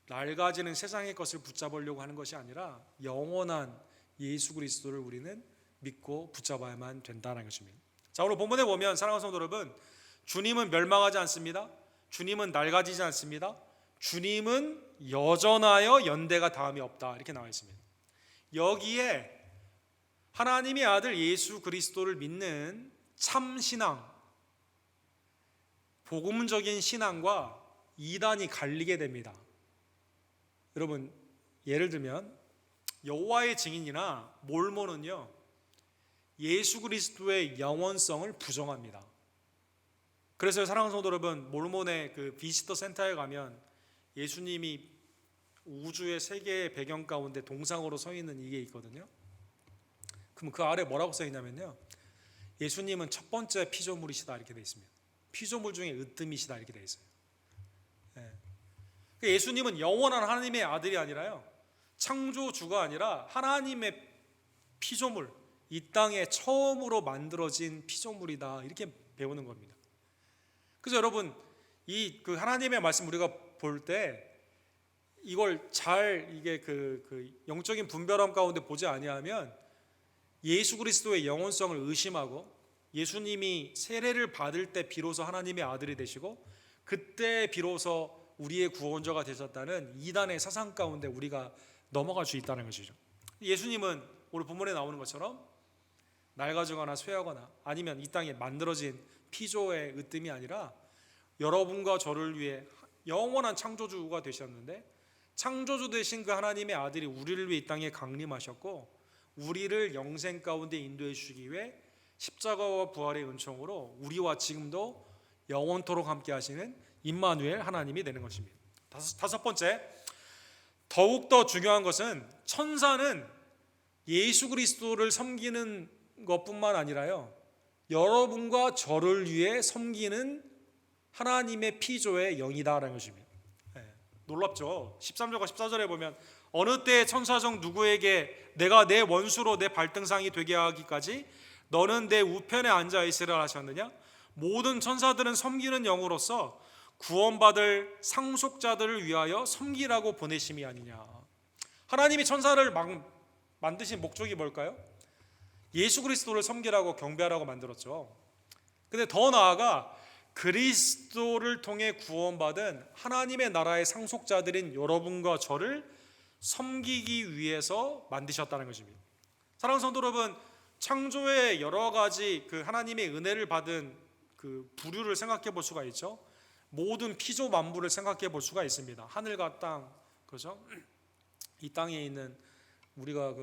S1: 낡아지는 세상의 것을 붙잡으려고 하는 것이 아니라 영원한 예수 그리스도를 우리는 믿고 붙잡아야만 된다는 것입니다. 자, 오늘 본문에 보면 사랑하는 성도 여러분, 주님은 멸망하지 않습니다. 주님은 낡아지지 않습니다. 주님은 여전하여 연대가 다함이 없다, 이렇게 나와 있습니다. 여기에 하나님의 아들 예수 그리스도를 믿는 참 신앙, 복음적인 신앙과 이단이 갈리게 됩니다. 여러분, 예를 들면 여호와의 증인이나 몰몬은요, 예수 그리스도의 영원성을 부정합니다. 그래서 사랑하는 성도 여러분, 몰몬의 그 비지터 센터에 가면 예수님이 우주의 세계의 배경 가운데 동상으로 서 있는 이게 있거든요. 그럼 그 아래 뭐라고 써 있냐면요, 예수님은 첫 번째 피조물이시다, 이렇게 되어 있습니다. 피조물 중에 으뜸이시다, 이렇게 되어 있어요. 예수님은 영원한 하나님의 아들이 아니라요, 창조주가 아니라 하나님의 피조물, 이 땅에 처음으로 만들어진 피조물이다, 이렇게 배우는 겁니다. 그래서 여러분, 이 그 하나님의 말씀 우리가 볼 때 이걸 잘 이게 그 영적인 분별함 가운데 보지 아니하면 예수 그리스도의 영원성을 의심하고, 예수님이 세례를 받을 때 비로소 하나님의 아들이 되시고 그때 비로소 우리의 구원자가 되셨다는 이단의 사상 가운데 우리가 넘어갈 수 있다는 것이죠. 예수님은 오늘 본문에 나오는 것처럼 낡아지거나 쇠하거나 아니면 이 땅에 만들어진 피조의 으뜸이 아니라 여러분과 저를 위해 영원한 창조주가 되셨는데, 창조주 되신 그 하나님의 아들이 우리를 위해 이 땅에 강림하셨고 우리를 영생 가운데 인도해 주시기 위해 십자가와 부활의 은총으로 우리와 지금도 영원토록 함께 하시는 임마누엘 하나님이 되는 것입니다. 다섯 번째, 더욱더 중요한 것은 천사는 예수 그리스도를 섬기는 것뿐만 아니라요, 여러분과 저를 위해 섬기는 하나님의 피조의 영이다라는 것입니다. 놀랍죠? 13절과 14절에 보면 어느 때 천사 중 누구에게 내가 내 원수로 내 발등상이 되게 하기까지 너는 내 우편에 앉아 있으라 하셨느냐? 모든 천사들은 섬기는 영으로서 구원받을 상속자들을 위하여 섬기라고 보내심이 아니냐. 하나님이 천사를 만드신 목적이 뭘까요? 예수 그리스도를 섬기라고, 경배하라고 만들었죠. 근데 더 나아가 그리스도를 통해 구원받은 하나님의 나라의 상속자들인 여러분과 저를 섬기기 위해서 만드셨다는 것입니다. 사랑하는 성도 여러분, 창조의 여러 가지 그 하나님의 은혜를 받은 그 부류를 생각해 볼 수가 있죠. 모든 피조 만물을 생각해 볼 수가 있습니다. 하늘과 땅, 그죠? 이 땅에 있는 우리가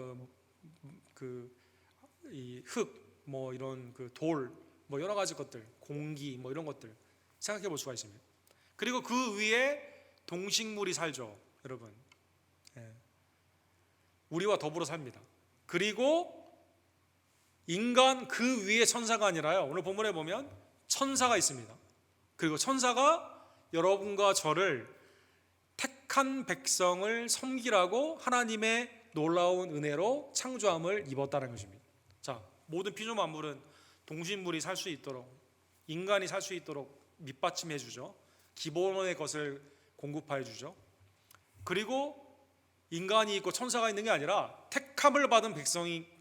S1: 이 흙, 뭐 이런 그 돌, 뭐 여러 가지 것들, 공기, 뭐 이런 것들 생각해 볼 수가 있습니다. 그리고 그 위에 동식물이 살죠, 여러분. 예. 우리와 더불어 삽니다. 그리고 인간 그 위에 천사가 아니라요, 오늘 본문에 보면 천사가 있습니다. 그리고 천사가 여러분과 저를 택한 백성을 섬기라고 하나님의 놀라운 은혜로 창조함을 입었다는 것입니다. 자, 모든 피조 만물은 동식물이 살 수 있도록, 인간이 살 수 있도록 밑받침해 주죠. 기본의 것을 공급해 주죠. 그리고 인간이 있고 천사가 있는 게 아니라 택함을 받은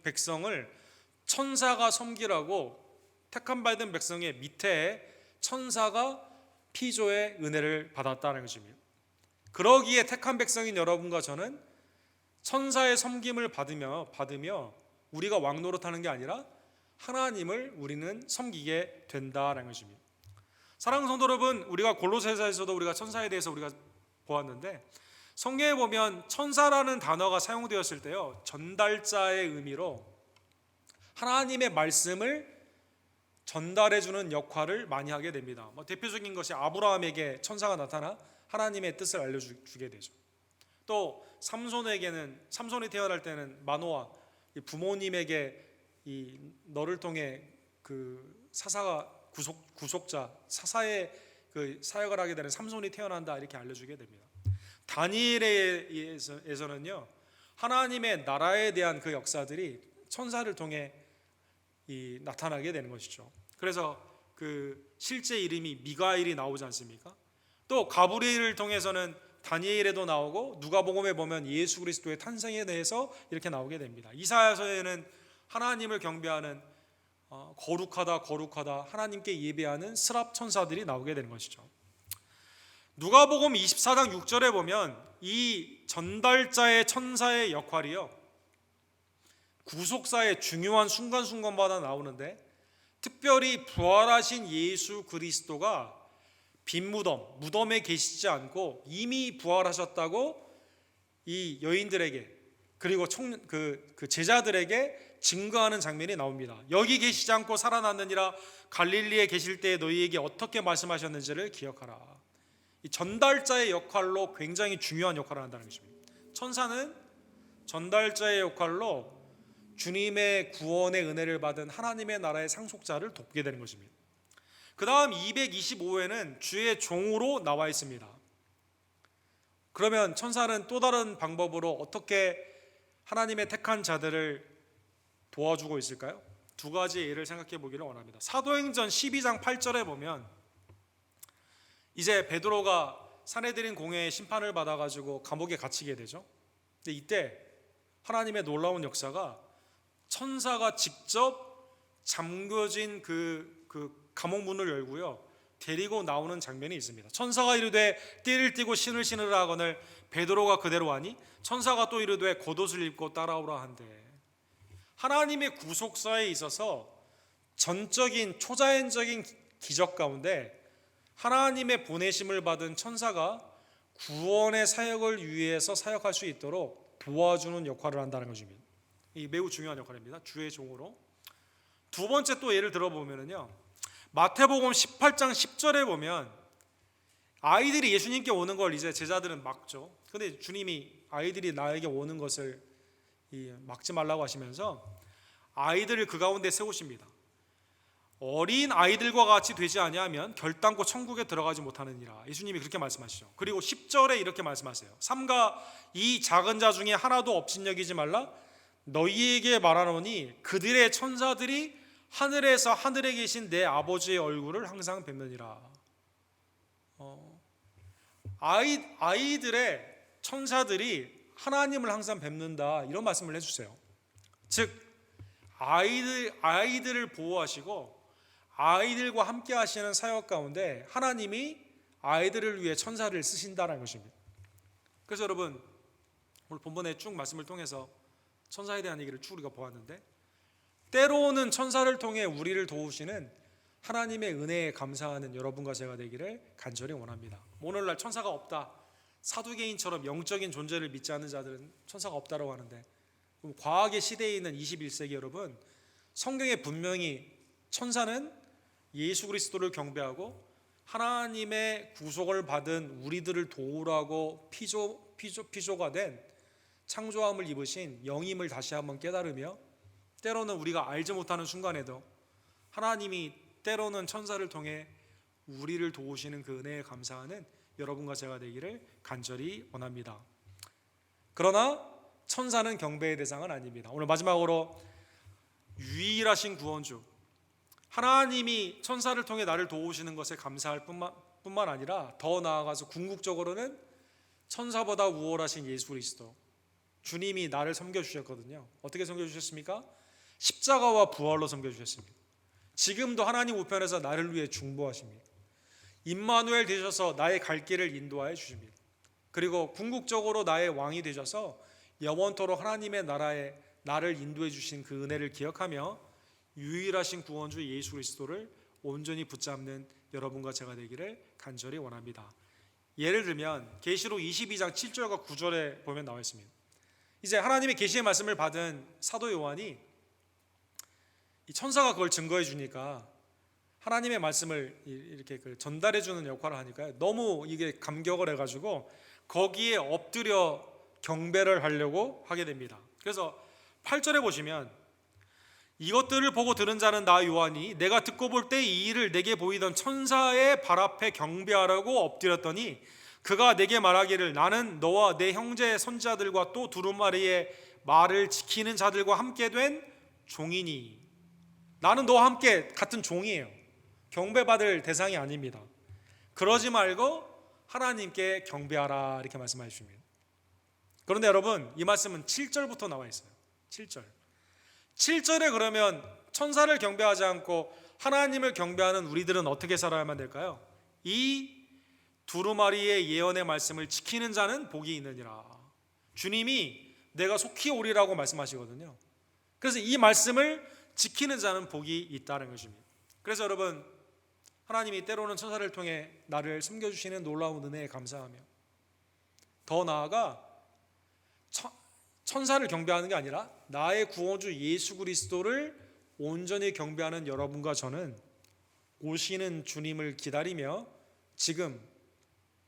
S1: 백성을 천사가 섬기라고, 택함 받은 백성의 밑에 천사가 피조의 은혜를 받았다는 것입니다. 그러기에 택한 백성인 여러분과 저는 천사의 섬김을 받으며 우리가 왕 노릇하는 게 아니라 하나님을 우리는 섬기게 된다는 것입니다. 사랑하는 성도 여러분, 우리가 골로새서에서도 우리가 천사에 대해서 우리가 보았는데, 성경에 보면 천사라는 단어가 사용되었을 때요, 전달자의 의미로 하나님의 말씀을 전달해주는 역할을 많이 하게 됩니다. 대표적인 것이 아브라함에게 천사가 나타나 하나님의 뜻을 알려주게 되죠. 또 삼손이 태어날 때는 마노아, 부모님에게 이 너를 통해 그 사사가 구속자 사사의 그 사역을 하게 되는 삼손이 태어난다, 이렇게 알려주게 됩니다. 다니엘에서는요, 하나님의 나라에 대한 그 역사들이 천사를 통해 나타나게 되는 것이죠. 그래서 그 실제 이름이 미가엘이 나오지 않습니까? 또 가브리엘을 통해서는 다니엘에도 나오고, 누가복음에 보면 예수 그리스도의 탄생에 대해서 이렇게 나오게 됩니다. 이사야서에는 하나님을 경배하는 거룩하다 거룩하다 하나님께 예배하는 스랍 천사들이 나오게 되는 것이죠. 누가복음 24장 6절에 보면 이 전달자의 천사의 역할이요, 구속사의 중요한 순간순간마다 나오는데, 특별히 부활하신 예수 그리스도가 빈 무덤에 계시지 않고 이미 부활하셨다고 이 여인들에게, 그리고 그 제자들에게 증거하는 장면이 나옵니다. 여기 계시지 않고 살아났느니라, 갈릴리에 계실 때 너희에게 어떻게 말씀하셨는지를 기억하라. 이 전달자의 역할로 굉장히 중요한 역할을 한다는 것입니다. 천사는 전달자의 역할로 주님의 구원의 은혜를 받은 하나님의 나라의 상속자를 돕게 되는 것입니다. 그 다음 225회는 주의 종으로 나와 있습니다. 그러면 천사는 또 다른 방법으로 어떻게 하나님의 택한 자들을 도와주고 있을까요? 두 가지 예를 생각해 보기를 원합니다. 사도행전 12장 8절에 보면 이제 베드로가 사내들인 공회의 심판을 받아가지고 감옥에 갇히게 되죠. 근데 이때 하나님의 놀라운 역사가, 천사가 직접 잠겨진 그 감옥 문을 열고요, 데리고 나오는 장면이 있습니다. 천사가 이르되 띠를 띠고 신을 신으라 하거늘 베드로가 그대로 하니 천사가 또 이르되 겉옷을 입고 따라오라 한대. 하나님의 구속사에 있어서 전적인 초자연적인 기적 가운데 하나님의 보내심을 받은 천사가 구원의 사역을 위해서 사역할 수 있도록 도와주는 역할을 한다는 것입니다. 이 매우 중요한 역할입니다. 주의 종으로. 두 번째 또 예를 들어보면요, 마태복음 18장 10절에 보면 아이들이 예수님께 오는 걸 이제 제자들은 막죠. 근데 주님이 아이들이 나에게 오는 것을 막지 말라고 하시면서 아이들을 그 가운데 세우십니다. 어린 아이들과 같이 되지 아니하면 결단코 천국에 들어가지 못하느니라. 예수님이 그렇게 말씀하시죠. 그리고 10절에 이렇게 말씀하세요. 삼가 이 작은 자 중에 하나도 업신여기지 말라. 너희에게 말하노니 그들의 천사들이 하늘에서 하늘에 계신 내 아버지의 얼굴을 항상 뵙느니라. 아이들의 천사들이 하나님을 항상 뵙는다, 이런 말씀을 해주세요. 즉 아이들을 보호하시고 아이들과 함께 하시는 사역 가운데 하나님이 아이들을 위해 천사를 쓰신다는 것입니다. 그래서 여러분, 오늘 본문의 쭉 말씀을 통해서 천사에 대한 얘기를 쭉 우리가 보았는데, 때로는 천사를 통해 우리를 도우시는 하나님의 은혜에 감사하는 여러분과 제가 되기를 간절히 원합니다. 오늘날 천사가 없다, 사두개인처럼 영적인 존재를 믿지 않는 자들은 천사가 없다고 하는데, 그럼 과학의 시대에 있는 21세기 여러분, 성경에 분명히 천사는 예수 그리스도를 경배하고 하나님의 구속을 받은 우리들을 도우라고 피조가 된 창조함을 입으신 영임을 다시 한번 깨달으며, 때로는 우리가 알지 못하는 순간에도 하나님이 때로는 천사를 통해 우리를 도우시는 그 은혜에 감사하는 여러분과 제가 되기를 간절히 원합니다. 그러나 천사는 경배의 대상은 아닙니다. 오늘 마지막으로 유일하신 구원주 하나님이 천사를 통해 나를 도우시는 것에 감사할 뿐만 아니라 더 나아가서 궁극적으로는 천사보다 우월하신 예수 그리스도, 주님이 나를 섬겨주셨거든요. 어떻게 섬겨주셨습니까? 십자가와 부활로 섬겨주셨습니다. 지금도 하나님 우편에서 나를 위해 중보하십니다. 임마누엘 되셔서 나의 갈 길을 인도하여 주십니다. 그리고 궁극적으로 나의 왕이 되셔서 영원토록 하나님의 나라에 나를 인도해 주신 그 은혜를 기억하며 유일하신 구원주 예수 그리스도를 온전히 붙잡는 여러분과 제가 되기를 간절히 원합니다. 예를 들면 계시록 22장 7절과 9절에 보면 나와 있습니다. 이제 하나님의 계시의 말씀을 받은 사도 요한이 이 천사가 그걸 증거해 주니까 하나님의 말씀을 이렇게 전달해 주는 역할을 하니까 너무 이게 감격을 해가지고 거기에 엎드려 경배를 하려고 하게 됩니다. 그래서 8절에 보시면 이것들을 보고 들은 자는 나 요한이 내가 듣고 볼 때 이 일을 내게 보이던 천사의 발 앞에 경배하라고 엎드렸더니 그가 내게 말하기를 나는 너와 내 형제 선지자들과 또 두루마리의 말을 지키는 자들과 함께 된 종이니. 나는 너와 함께 같은 종이에요. 경배받을 대상이 아닙니다. 그러지 말고 하나님께 경배하라 이렇게 말씀해 주십니다. 그런데 여러분, 이 말씀은 7절부터 나와 있어요. 7절에 그러면 천사를 경배하지 않고 하나님을 경배하는 우리들은 어떻게 살아야만 될까요? 이 두루마리의 예언의 말씀을 지키는 자는 복이 있느니라. 주님이 내가 속히 오리라고 말씀하시거든요. 그래서 이 말씀을 지키는 자는 복이 있다는 것입니다. 그래서 여러분, 하나님이 때로는 천사를 통해 나를 섬겨주시는 놀라운 은혜에 감사하며 더 나아가 천사를 경배하는 게 아니라 나의 구원주 예수 그리스도를 온전히 경배하는 여러분과 저는 오시는 주님을 기다리며 지금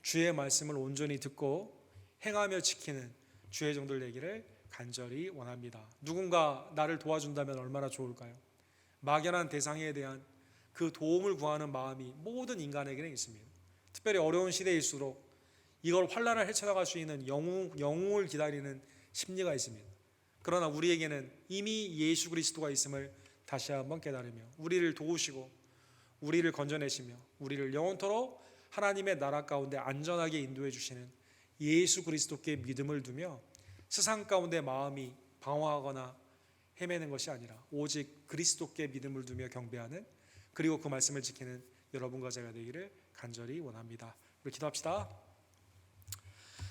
S1: 주의 말씀을 온전히 듣고 행하며 지키는 주의 종들 되기를 간절히 원합니다. 누군가 나를 도와준다면 얼마나 좋을까요? 막연한 대상에 대한 그 도움을 구하는 마음이 모든 인간에게는 있습니다. 특별히 어려운 시대일수록 이걸 환난을 헤쳐나갈 수 있는 영웅을 기다리는 심리가 있습니다. 그러나 우리에게는 이미 예수 그리스도가 있음을 다시 한번 깨달으며 우리를 도우시고 우리를 건져내시며 우리를 영원토록 하나님의 나라 가운데 안전하게 인도해 주시는 예수 그리스도께 믿음을 두며 세상 가운데 마음이 방황하거나 헤매는 것이 아니라 오직 그리스도께 믿음을 두며 경배하는, 그리고 그 말씀을 지키는 여러분과 제가 되기를 간절히 원합니다. 우리 기도합시다.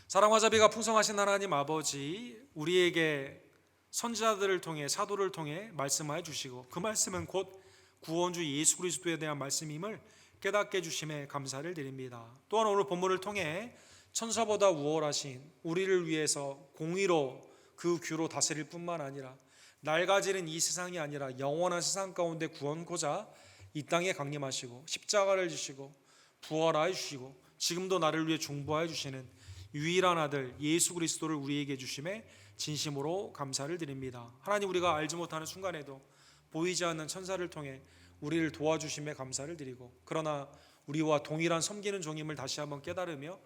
S1: 사랑과 자비가 풍성하신 하나님 아버지, 우리에게 선지자들을 통해 사도를 통해 말씀하여 주시고 그 말씀은 곧 구원주 예수 그리스도에 대한 말씀임을 깨닫게 해주심에 감사를 드립니다. 또한 오늘 본문을 통해 천사보다 우월하신 우리를 위해서 공의로 그 규로 다스릴 뿐만 아니라 낡아지는 이 세상이 아니라 영원한 세상 가운데 구원코자 이 땅에 강림하시고 십자가를 지시고 부활하여 주시고 지금도 나를 위해 중보하여 주시는 유일한 아들 예수 그리스도를 우리에게 주심에 진심으로 감사를 드립니다. 하나님, 우리가 알지 못하는 순간에도 보이지 않는 천사를 통해 우리를 도와주심에 감사를 드리고, 그러나 우리와 동일한 섬기는 종임을 다시 한번 깨달으며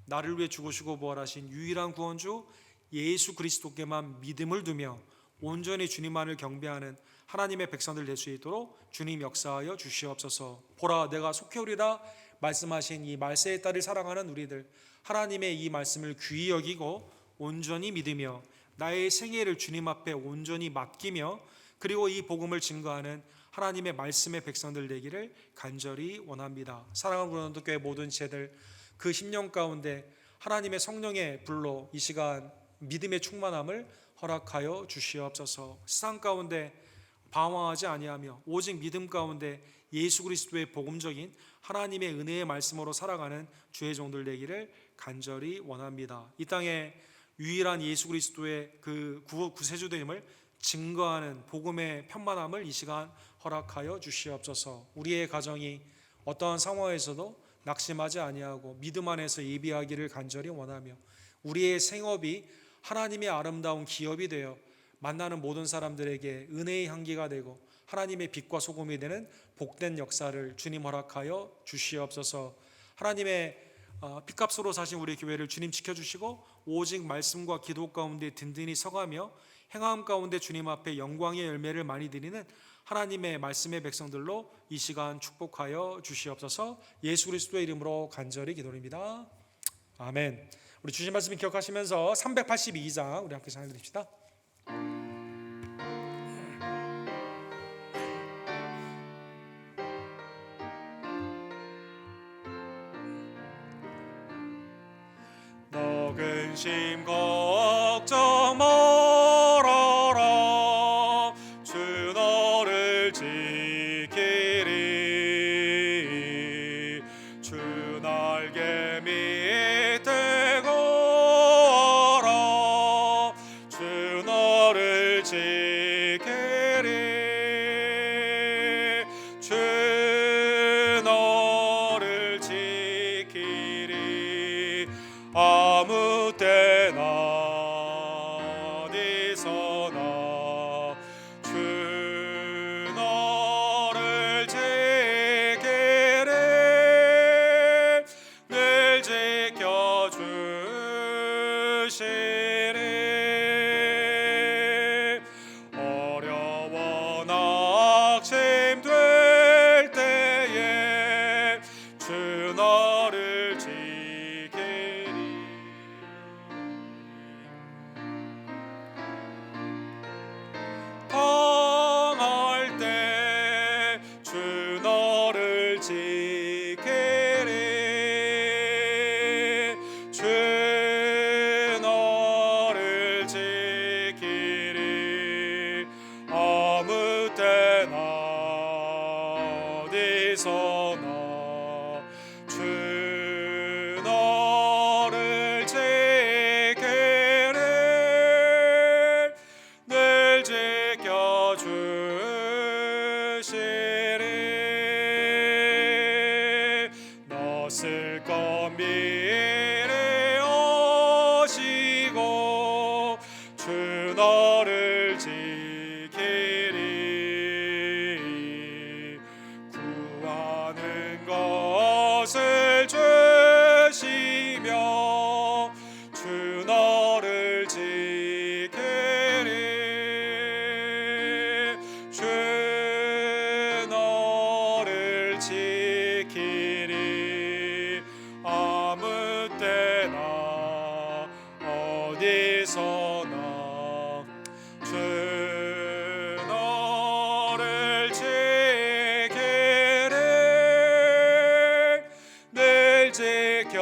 S1: 나를 위해 죽으시고 부활하신 유일한 구원주 예수 그리스도께만 믿음을 두며 온전히 주님만을 경배하는 하나님의 백성들 될 수 있도록 주님 역사하여 주시옵소서. 보라, 내가 속히 오리라 말씀하신 이 말세의 딸을 사랑하는 우리들, 하나님의 이 말씀을 귀히 여기고 온전히 믿으며 나의 생애를 주님 앞에 온전히 맡기며 그리고 이 복음을 증거하는 하나님의 말씀의 백성들 되기를 간절히 원합니다. 사랑하는 고린도교회 모든 지체들, 그 10년 가운데 하나님의 성령의 불로 이 시간 믿음의 충만함을 허락하여 주시옵소서. 세상 가운데 방황하지 아니하며 오직 믿음 가운데 예수 그리스도의 복음적인 하나님의 은혜의 말씀으로 살아가는 주의 종들 되기를 간절히 원합니다. 이 땅에 유일한 예수 그리스도의 그 구세주됨을 증거하는 복음의 편만함을 이 시간 허락하여 주시옵소서. 우리의 가정이 어떠한 상황에서도 낙심하지 아니하고 믿음 안에서 예비하기를 간절히 원하며, 우리의 생업이 하나님의 아름다운 기업이 되어 만나는 모든 사람들에게 은혜의 향기가 되고 하나님의 빛과 소금이 되는 복된 역사를 주님 허락하여 주시옵소서. 하나님의 핏값으로 사신 우리 교회를 주님 지켜주시고 오직 말씀과 기도 가운데 든든히 서가며 행함 가운데 주님 앞에 영광의 열매를 많이 드리는 하나님의 말씀의 백성들로 이 시간 축복하여 주시옵소서. 예수 그리스도의 이름으로 간절히 기도드립니다. 아멘. 우리 주신 말씀 기억하시면서 382장 우리 함께 찬양 드립시다. 너 근심 걱정 말아라. 주 너를 지키리. 주 날개 밑에 걸어라. 주 너를 지키리. 주 너를 지키리. 아무 때나 어디서나 주 너를 지키리. 늘 지켜주시리. 어려워 낙심될 때에 주 너를 당할 때 주 너를 지키리. 주 너를 지키리. 아무 때나 어디서나 주 너를 지키리. 늘 지켜주시리. 낯을 건 미래 오시고 주 너를 지키리. 구하는 것을 주시며 주 너를 지키리. 주 너를 지키리. 아무 때나 어디서나 주 너를 지키리. 늘 지켜주시리.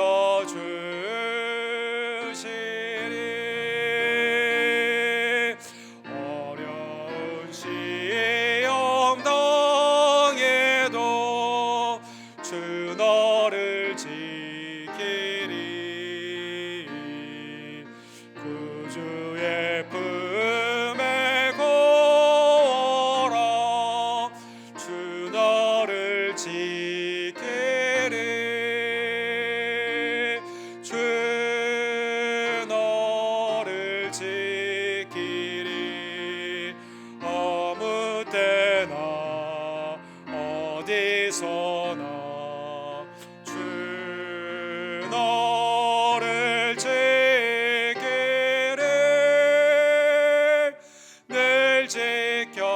S1: 어려운 시험 당해도 주 너를 지키리. 구주의 품에 거라. 주 너를 지키리. 주 너를 지키리. 아무 때나 어디서나 주 너를 지키리. 늘 지켜주시리.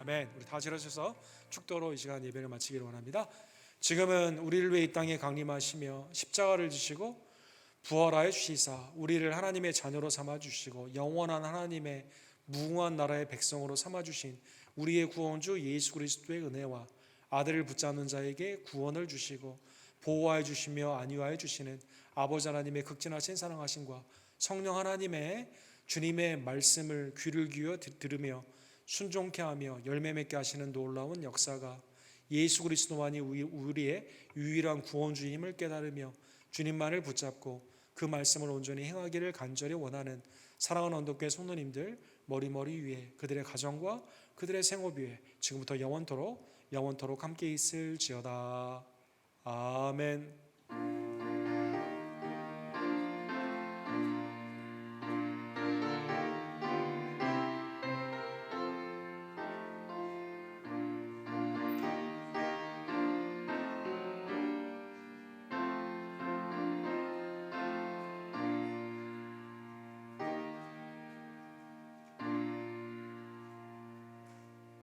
S1: 아멘. 우리 다 일어서서 축도로 이 시간 예배를 마치기를 원합니다. 지금은 우리를 위해 이 땅에 강림하시며 십자가를 지시고 부활하여 주시사 우리를 하나님의 자녀로 삼아 주시고 영원한 하나님의 무궁한 나라의 백성으로 삼아 주신 우리의 구원주 예수 그리스도의 은혜와 아들을 붙잡는 자에게 구원을 주시고 보호하여 주시며 안위하여 주시는 아버지 하나님의 극진하신 사랑하심과 성령 하나님의 주님의 말씀을 귀를 기울여 들으며 순종케 하며 열매 맺게 하시는 놀라운 역사가 예수 그리스도만이 우리의 유일한 구원주임을 깨달으며 주님만을 붙잡고 그 말씀을 온전히 행하기를 간절히 원하는 사랑하는 언덕교회 성도님들 머리머리 위에 그들의 가정과 그들의 생업 위에 지금부터 영원토록 함께 있을지어다. 아멘.